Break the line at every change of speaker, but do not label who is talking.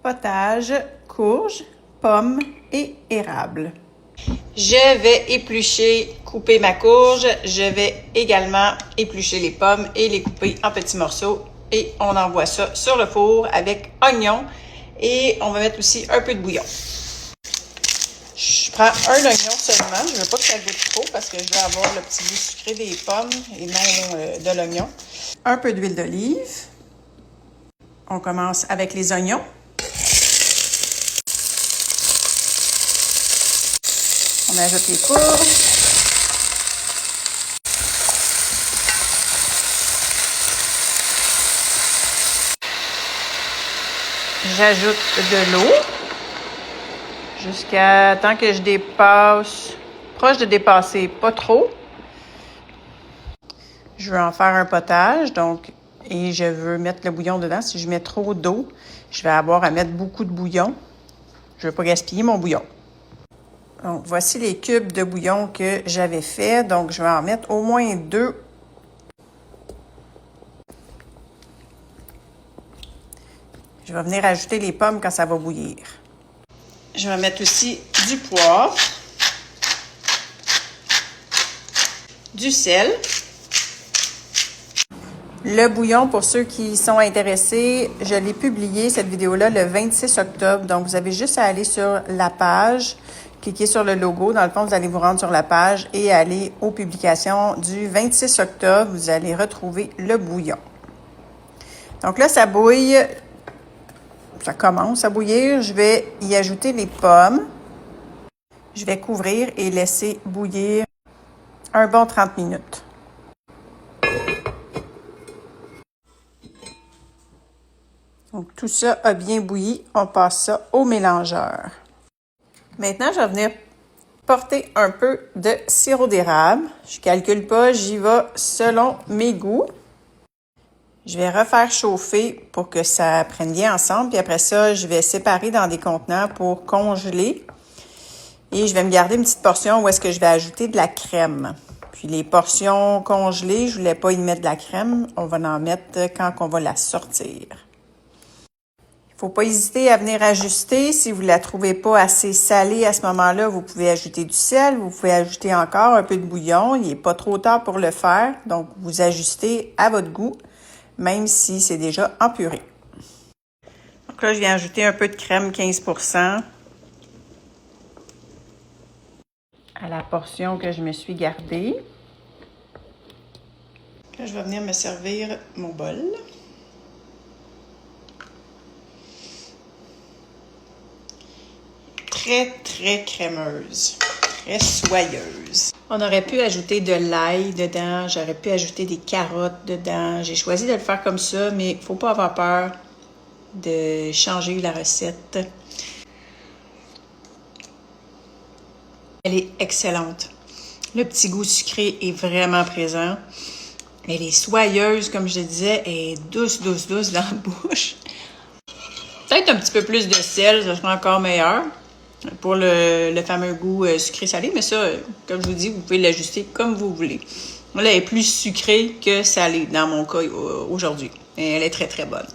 potage, courge, pommes et érable. Je vais couper ma courge. Je vais également éplucher les pommes et les couper en petits morceaux. Et on envoie ça sur le four avec oignon. Et on va mettre aussi un peu de bouillon. Je prends un oignon seulement. Je ne veux pas que ça goûte trop parce que je veux avoir le petit goût sucré des pommes et non de l'oignon. Un peu d'huile d'olive. On commence avec les oignons. On ajoute les courges. J'ajoute de l'eau jusqu'à temps que je dépasse, proche de dépasser, pas trop. Je veux en faire un potage, donc, et je veux mettre le bouillon dedans. Si je mets trop d'eau, je vais avoir à mettre beaucoup de bouillon. Je ne veux pas gaspiller mon bouillon. Donc, voici les cubes de bouillon que j'avais fait. Donc, je vais en mettre au moins 2. Je vais venir ajouter les pommes quand ça va bouillir. Je vais mettre aussi du poivre, du sel. Le bouillon, pour ceux qui sont intéressés, je l'ai publié, cette vidéo-là, le 26 octobre. Donc, vous avez juste à aller sur la page, cliquer sur le logo. Dans le fond, vous allez vous rendre sur la page et aller aux publications du 26 octobre. Vous allez retrouver le bouillon. Donc là, ça bouille. Ça commence à bouillir. Je vais y ajouter les pommes. Je vais couvrir et laisser bouillir un bon 30 minutes. Donc, tout ça a bien bouilli. On passe ça au mélangeur. Maintenant, je vais venir porter un peu de sirop d'érable. Je ne calcule pas, j'y vais selon mes goûts. Je vais refaire chauffer pour que ça prenne bien ensemble. Puis après ça, je vais séparer dans des contenants pour congeler. Et je vais me garder une petite portion où est-ce que je vais ajouter de la crème. Puis les portions congelées, je ne voulais pas y mettre de la crème. On va en mettre quand on va la sortir. Il ne faut pas hésiter à venir ajuster. Si vous ne la trouvez pas assez salée à ce moment-là, vous pouvez ajouter du sel. Vous pouvez ajouter encore un peu de bouillon. Il n'est pas trop tard pour le faire. Donc, vous ajustez à votre goût, même si c'est déjà en purée. Donc là, je viens ajouter un peu de crème 15% à la portion que je me suis gardée. Là, je vais venir me servir mon bol. Très, très crémeuse, très soyeuse. On aurait pu ajouter de l'ail dedans, j'aurais pu ajouter des carottes dedans. J'ai choisi de le faire comme ça, mais il ne faut pas avoir peur de changer la recette. Elle est excellente. Le petit goût sucré est vraiment présent. Elle est soyeuse, comme je disais, elle est douce, douce, douce dans la bouche. Peut-être un petit peu plus de sel, ça sera encore meilleur pour le fameux goût sucré-salé. Mais ça, comme je vous dis, vous pouvez l'ajuster comme vous voulez. Là, elle est plus sucrée que salée dans mon cas aujourd'hui. Et elle est très, très bonne.